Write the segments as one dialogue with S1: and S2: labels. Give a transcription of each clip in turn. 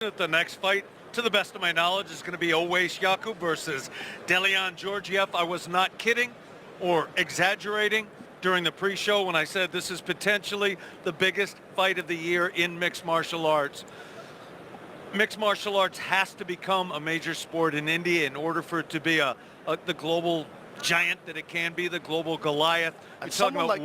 S1: The next fight, to the best of my knowledge, is going to be OWAIS YAQOOB versus DELYAN GEOGIEV. I was not kidding or exaggerating during the pre-show when I said this is potentially the biggest fight of the year in mixed martial arts. Mixed martial arts has to become a major sport in India in order for it to be the global giant that it can be, the global Goliath. You're talking about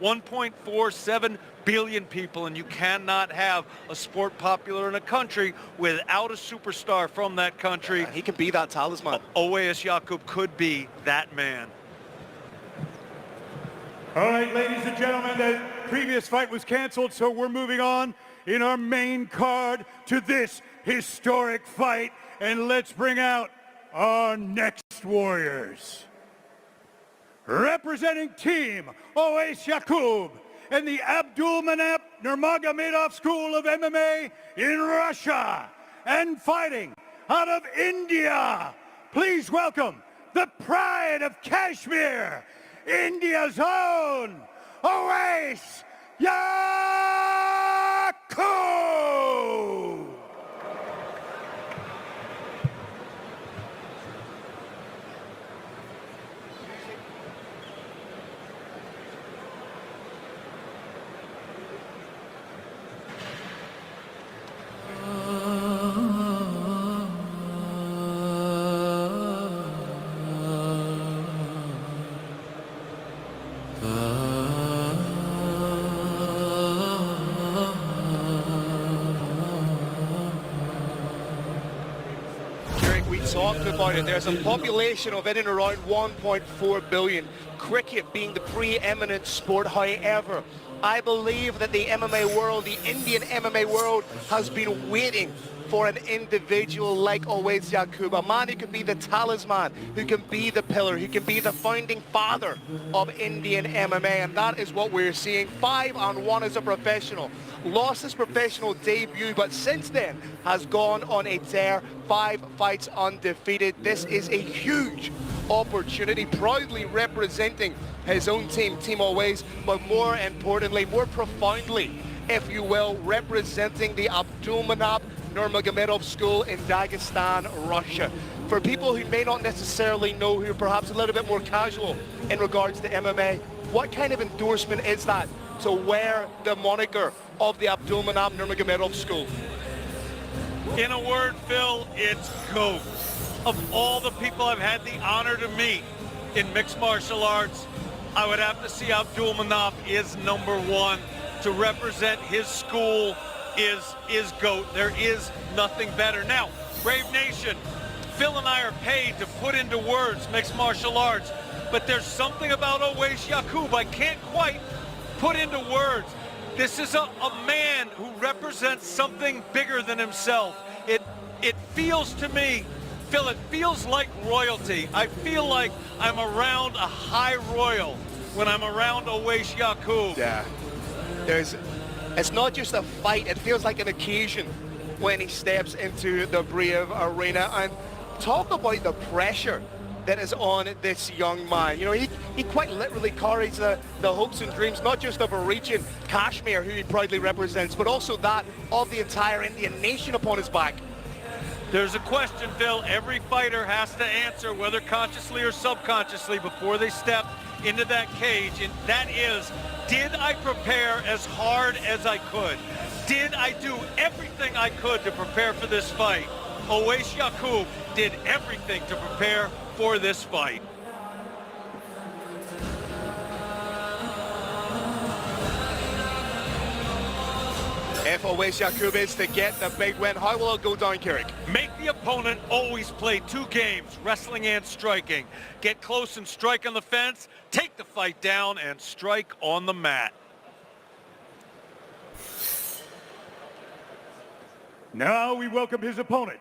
S1: 1.47 billion people, and you cannot have a sport popular in a country without a superstar from that country.
S2: He can be that talisman.
S1: OWAIS YAQOOB could be that man.
S3: All right, ladies and gentlemen, the previous fight was canceled, so we're moving on in our main card to this historic fight, and let's bring out our next warriors. Representing Team OWAIS YAQOOB in the Abdulmanap Nurmagomedov School of MMA in Russia, and fighting out of India, please welcome the pride of Kashmir, India's own OWAIS YAQOOB!
S2: We talked about it. There's a population of in and around 1.4 billion. Cricket being the preeminent sport. However, I believe that the MMA world, the Indian MMA world, has been waiting for an individual like OWAIS YAQOOB, a man who can be the talisman, who can be the pillar, who can be the founding father of Indian MMA, and that is what we're seeing. 5-1 as a professional. Lost his professional debut, but since then has gone on a tear. 5 fights undefeated. This is a huge opportunity, proudly representing his own team, Team OWAIS, but more importantly, more profoundly, if you will, representing the Abdulmanap Nurmagomedov School in Dagestan, Russia. For people who may not necessarily know, who are perhaps a little bit more casual in regards to MMA, what kind of endorsement is that to wear the moniker of the Abdulmanap Nurmagomedov School?
S1: In a word, Phil, it's GOAT. Of all the people I've had the honor to meet in mixed martial arts, I would have to see Abdulmanap is #1. To represent his school is GOAT. There is nothing better. Now, Brave Nation, Phil and I are paid to put into words mixed martial arts, but there's something about OWAIS YAQOOB I can't quite put into words. This is a man who represents something bigger than himself. It feels to me, Phil, it feels like royalty. I feel like I'm around a high royal when I'm around OWAIS YAQOOB.
S2: Yeah, it's not just a fight, it feels like an occasion when he steps into the Brave Arena. And talk about the pressure that is on this young man. You know, he quite literally carries the hopes and dreams, not just of a region, Kashmir, who he proudly represents, but also that of the entire Indian nation upon his back.
S1: There's a question, Phil, every fighter has to answer, whether consciously or subconsciously, before they step into that cage, and that is, did I prepare as hard as I could? Did I do everything I could to prepare for this fight? OWAIS YAQOOB did everything to prepare for this fight.
S2: If OWAIS YAQOOB is to get the big win, how will it go down, Kirik?
S1: Make the opponent always play 2 games, wrestling and striking. Get close and strike on the fence, take the fight down, and strike on the mat.
S3: Now we welcome his opponent,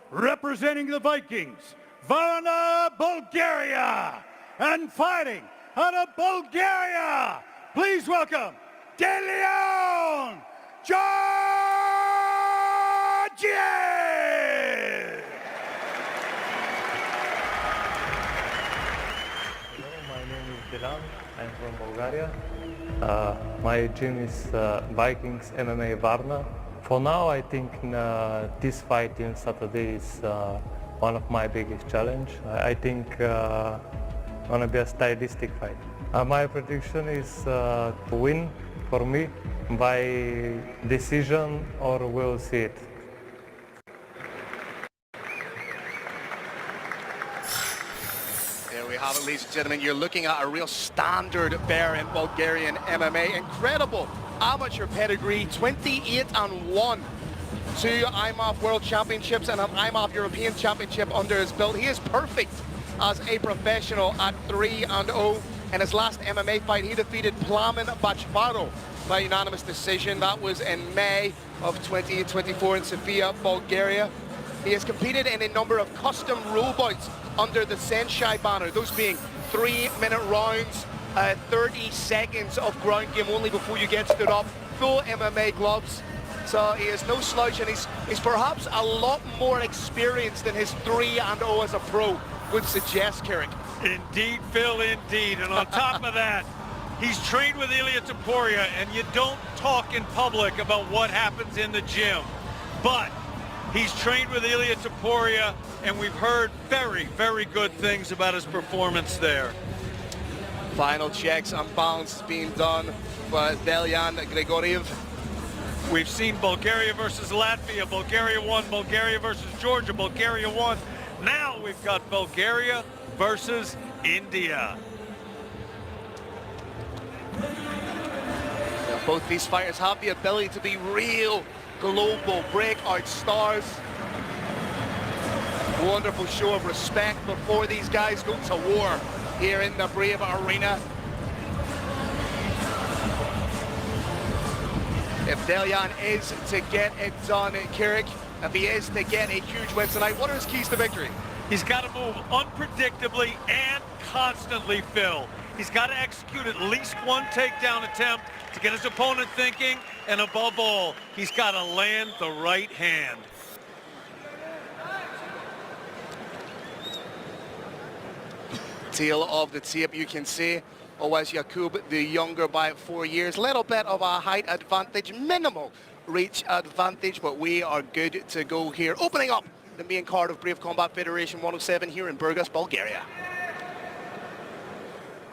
S3: representing the Vikings, Varna, Bulgaria, and fighting out of Bulgaria, please welcome DELYAN GEOGIEV!
S4: Hello, my name is DELYAN. I'm from Bulgaria. My gym is Vikings MMA Varna. For now, I think this fight in Saturday is one of my biggest challenge. I think gonna be a stylistic fight. My prediction is to win for me by decision, or we'll see it.
S2: There we have it, ladies and gentlemen. You're looking at a real standard bearer in Bulgarian MMA. Incredible amateur pedigree, 28-1. 2 IMAF World Championships and an IMAF European Championship under his belt. He is perfect as a professional at 3-0. In his last MMA fight, he defeated Plamen Bachvaro by unanimous decision. That was in May of 2024 in Sofia, Bulgaria. He has competed in a number of custom rule bouts under the Senshai banner, those being 3-minute rounds, 30 seconds of ground game only before you get stood up, full MMA gloves. So he is no slouch, and he's perhaps a lot more experienced than his 3-0 as a pro would suggest, Carrick.
S1: Indeed, Phil, indeed. And on top of that, he's trained with Ilya Taporia, and you don't talk in public about what happens in the gym. But he's trained with Ilya Taporia, and we've heard very, very good things about his performance there.
S2: Final checks and balance being done by DELYAN Grigoriev.
S1: We've seen Bulgaria versus Latvia, Bulgaria won, Bulgaria versus Georgia, Bulgaria won. Now we've got Bulgaria versus India.
S2: Now, both these fighters have the ability to be real global breakout stars. Wonderful show of respect before these guys go to war here in the Brave Arena. If DELYAN is to get it done, Carrick, if he is to get a huge win tonight, what are his keys to victory?
S1: He's got to move unpredictably and constantly, Phil. He's got to execute at least one takedown attempt to get his opponent thinking, and above all, he's got to land the right hand.
S2: Tail of the tape, you can see OWAIS YAQOOB, the younger by 4 years. Little bit of a height advantage, minimal reach advantage, but we are good to go here. Opening up the main card of Brave Combat Federation 107 here in Burgas, Bulgaria.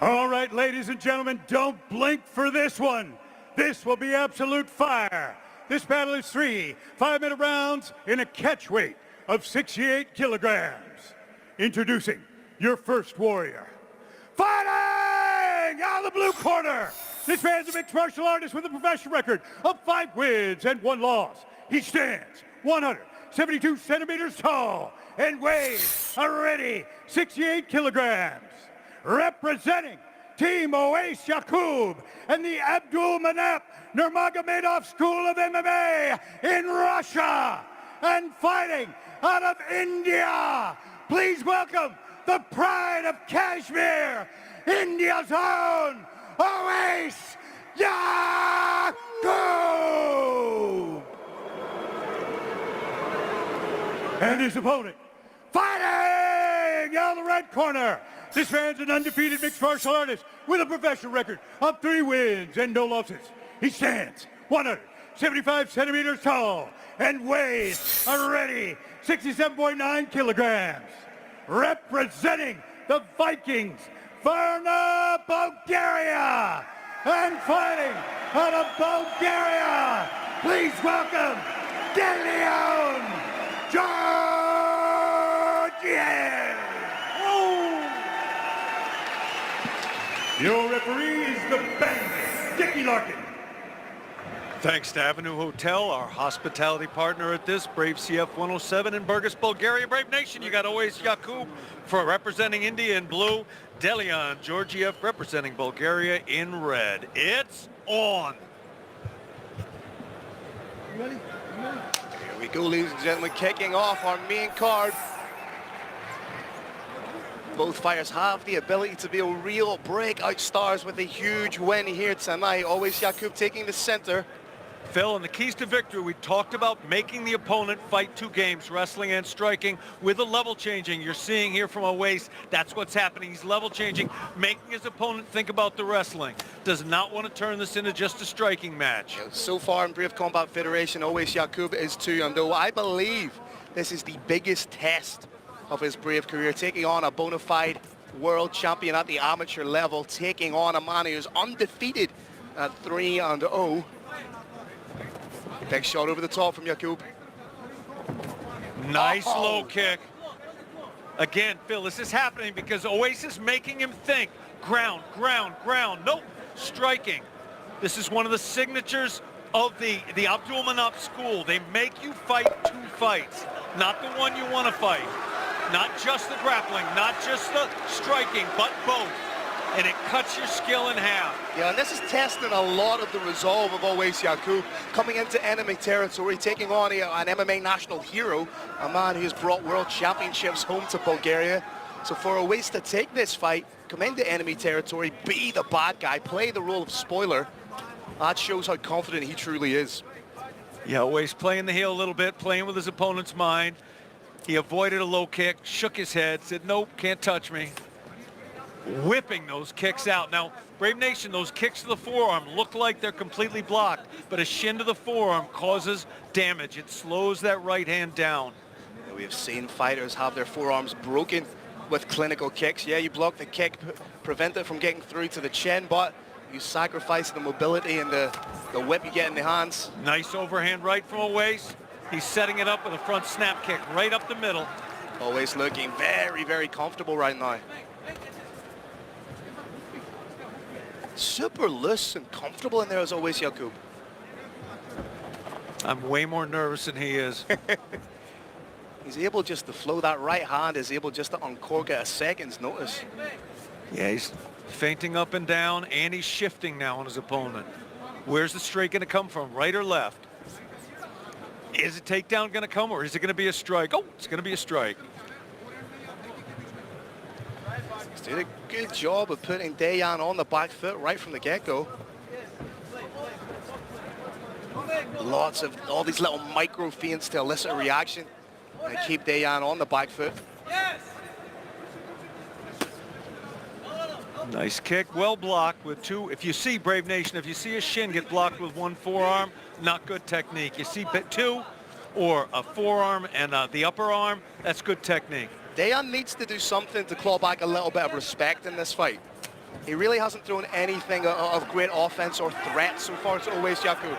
S3: All right, ladies and gentlemen, don't blink for this one. This will be absolute fire. This battle is 3 5-minute rounds in a catch weight of 68 kilograms. Introducing your first warrior. Fighting out of the blue corner. This man's a mixed martial artist with a professional record of 5 wins and 1 loss. He stands 172 centimeters tall and weighs a ready 68 kilograms. Representing Team OWAIS YAQOOB and the Abdulmanap Nurmagomedov School of MMA in Russia, and fighting out of India, please welcome the pride of Kashmir, India's own OWAIS YAQOOB! And his opponent, fighting out of the red corner. This man's an undefeated mixed martial artist with a professional record of 3 wins and no losses. He stands 175 centimeters tall and weighs a ready 67.9 kilograms. Representing the Vikings, Varna, Bulgaria, and fighting out of Bulgaria, please welcome DELYAN, GEOGIEV. Your referee is the Bandit, Dickie Larkin.
S1: Thanks to Avenue Hotel, our hospitality partner at this, Brave CF 107 in Burgas, Bulgaria. Brave Nation, you got OWAIS YAQOOB for representing India in blue, DELYAN GEORGIEV representing Bulgaria in red. It's on.
S2: You ready? Here we go, ladies and gentlemen, kicking off our main card. Both fighters have the ability to be real breakout stars with a huge win here tonight. OWAIS YAQOOB taking the center.
S1: Phil, and the keys to victory, we talked about making the opponent fight 2 games, wrestling and striking, with the level changing. You're seeing here from OWAIS, that's what's happening. He's level changing, making his opponent think about the wrestling. Does not want to turn this into just a striking match.
S2: So far in Brave Combat Federation, OWAIS YAQOOB is 2-0. I believe this is the biggest test of his Brave career, taking on a bona fide world champion at the amateur level, taking on a man who's undefeated at 3-0. Big shot over the top from YAQOOB.
S1: Nice low kick. Again, Phil, this is happening because OWAIS is making him think. Ground, ground, ground. Nope, striking. This is one of the signatures of the Abdul Manap school. They make you fight 2 fights, not the one you want to fight. Not just the grappling, not just the striking, but both. And it cuts your skill in half.
S2: Yeah, and this is testing a lot of the resolve of OWAIS YAQOOB, coming into enemy territory, taking on an MMA national hero, a man who's brought world championships home to Bulgaria. So for OWAIS to take this fight, come into enemy territory, be the bad guy, play the role of spoiler, that shows how confident he truly is.
S1: Yeah, OWAIS playing the heel a little bit, playing with his opponent's mind. He avoided a low kick, shook his head, said, nope, can't touch me. Whipping those kicks out. Now, Brave Nation, those kicks to the forearm look like they're completely blocked, but a shin to the forearm causes damage. It slows that right hand down.
S2: We have seen fighters have their forearms broken with clinical kicks. Yeah, you block the kick, prevent it from getting through to the chin, but you sacrifice the mobility and the whip you get in the hands.
S1: Nice overhand right from OWAIS. He's setting it up with a front snap kick right up the middle.
S2: OWAIS looking very, very comfortable right now. Super loose and comfortable in there as OWAIS YAQOOB.
S1: I'm way more nervous than he is.
S2: He's able just to flow that right hand, is able just to uncork at a second's notice.
S1: Yeah, he's feinting up and down, and he's shifting now on his opponent. Where's the strike going to come from, right or left? Is a takedown going to come, or is it going to be a strike? Oh, it's going to be a strike.
S2: He's doing a good job of putting DELYAN on the back foot right from the get-go. Lots of all these little micro feints to elicit a reaction and keep DELYAN on the back foot.
S1: Nice kick, well blocked with 2. If you see, Brave Nation, if you see a shin get blocked with 1 forearm, not good technique. You see 2 or a forearm and the upper arm, that's good technique.
S2: DELYAN needs to do something to claw back a little bit of respect in this fight. He really hasn't thrown anything of great offense or threat so far to OWAIS YAQOOB.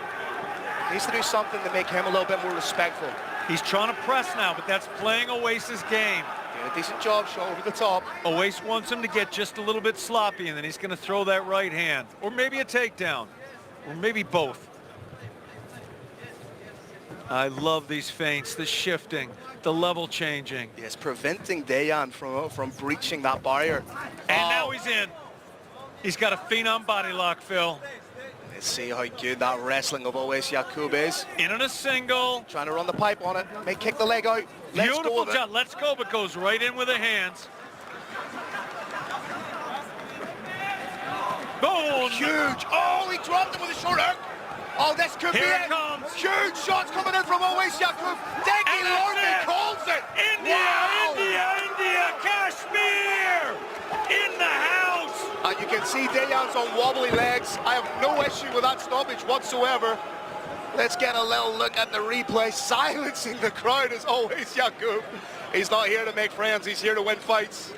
S2: He needs to do something to make him a little bit more respectful.
S1: He's trying to press now, but that's playing OWAIS's game.
S2: Doing a decent job, shot over the top.
S1: OWAIS wants him to get just a little bit sloppy, and then he's going to throw that right hand. Or maybe a takedown. Or maybe both. I love these feints, the shifting, the level changing.
S2: Yes, preventing DELYAN from breaching that barrier.
S1: And now he's in. He's got a phenom body lock, Phil.
S2: Let's see how good that wrestling of OWAIS YAQOOB is.
S1: In on a single.
S2: Trying to run the pipe on it. May kick the leg out. Let's
S1: Beautiful
S2: go
S1: job. Let's go, but goes right in with the hands. Boom.
S2: Huge. Oh, he dropped him with a short hook. Oh, this could
S1: Here
S2: be
S1: it
S2: it.
S1: comes.
S2: Huge shots coming in from OWAIS YAQOOB. Deki
S1: And that's
S2: Lorne
S1: it.
S2: calls it.
S1: India,
S2: Wow.
S1: India, Kashmir in the house.
S2: And you can see DELYAN's on wobbly legs. I have no issue with that stoppage whatsoever. Let's get a little look at the replay. Silencing the crowd as OWAIS YAQOOB. He's not here to make friends. He's here to win fights.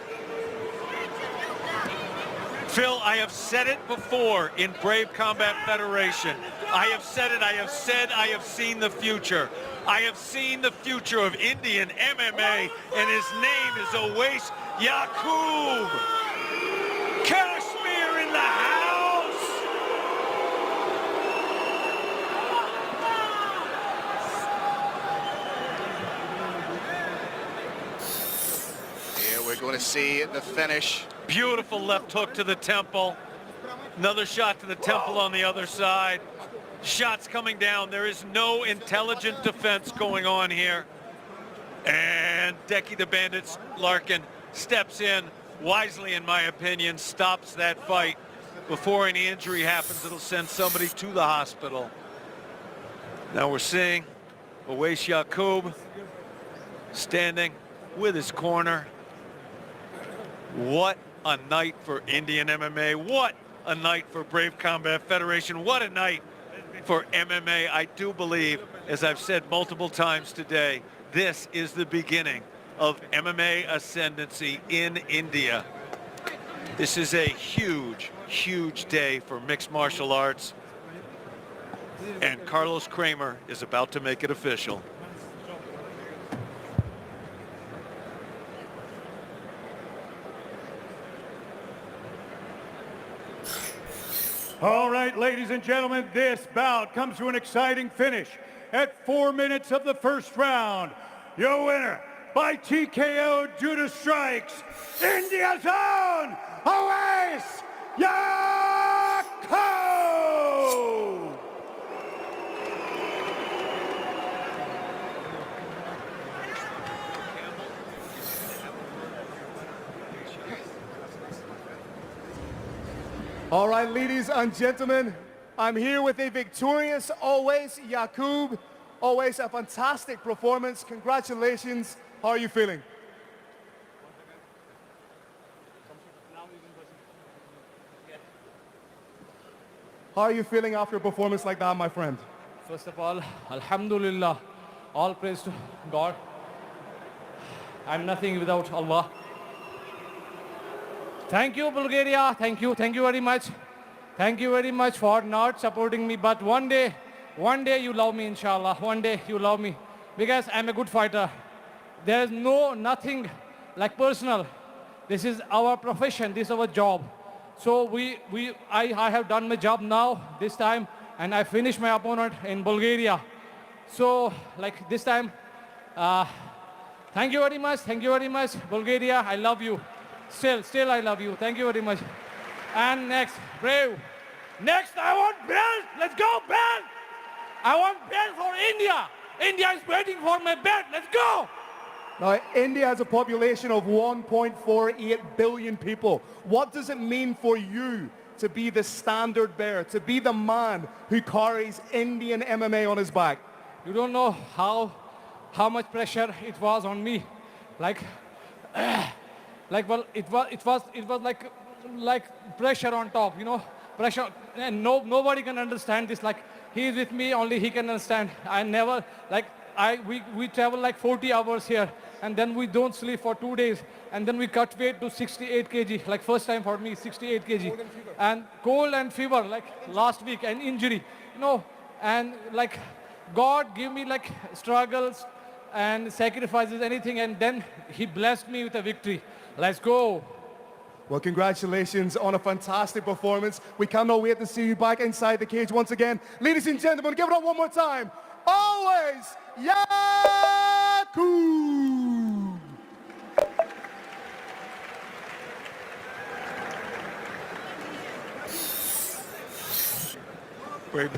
S1: Phil, I have said it before in Brave Combat Federation. I have said it, I have said, I have seen the future. I have seen the future of Indian MMA, and his name is OWAIS YAQOOB. Kashmir in the house.
S2: Here we're going to see the finish.
S1: Beautiful left hook to the temple. Another shot to the temple on the other side. Shots coming down. There is no intelligent defense going on here. And Deki the Bandit Larkin steps in wisely, in my opinion, stops that fight before any injury happens. It'll send somebody to the hospital. Now we're seeing OWAIS YAQOOB standing with his corner. What a night for Indian MMA. What a night for Brave Combat Federation. What a night for MMA. I do believe, as I've said multiple times today, this is the beginning of MMA ascendancy in India. This is a huge, huge day for mixed martial arts. And Carlos Kramer is about to make it official.
S3: All right, ladies and gentlemen, this bout comes to an exciting finish at 4 minutes of the first round. Your winner by TKO due to strikes, India's own OWAIS YAQOOB!
S5: All right, ladies and gentlemen, I'm here with a victorious OWAIS YAQOOB. OWAIS, a fantastic performance. Congratulations. How are you feeling? How are you feeling after a performance like that, my friend?
S6: First of all, Alhamdulillah, all praise to God. I'm nothing without Allah. Thank you, Bulgaria. Thank you very much. Thank you very much for not supporting me. But one day you love me, inshallah. One day you love me because I'm a good fighter. There is nothing like personal. This is our profession. This is our job. So I have done my job now this time, and I finished my opponent in Bulgaria. So like this time, thank you very much. Thank you very much, Bulgaria. I love you. Still I love you. Thank you very much. And next, Brave. Next, I want belt. Let's go, belt. I want belt for India. India is waiting for my belt. Let's go.
S5: Now, India has a population of 1.48 billion people. What does it mean for you to be the standard bearer, to be the man who carries Indian MMA on his back?
S6: You don't know how much pressure it was on me. Well, it was like pressure on top, you know, pressure, and nobody can understand this. Like, he is with me, only he can understand. I never, we travel like 40 hours here, and then we don't sleep for 2 days, and then we cut weight to 68 kg, like first time for me, 68 kg. And cold and fever, like last week, and injury, you know, and like God gave me like struggles and sacrifices, anything, and then he blessed me with a victory. Let's go.
S5: Well, congratulations on a fantastic performance. We cannot wait to see you back inside the cage once again. Ladies and gentlemen, give it up one more time. OWAIS YAQOOB!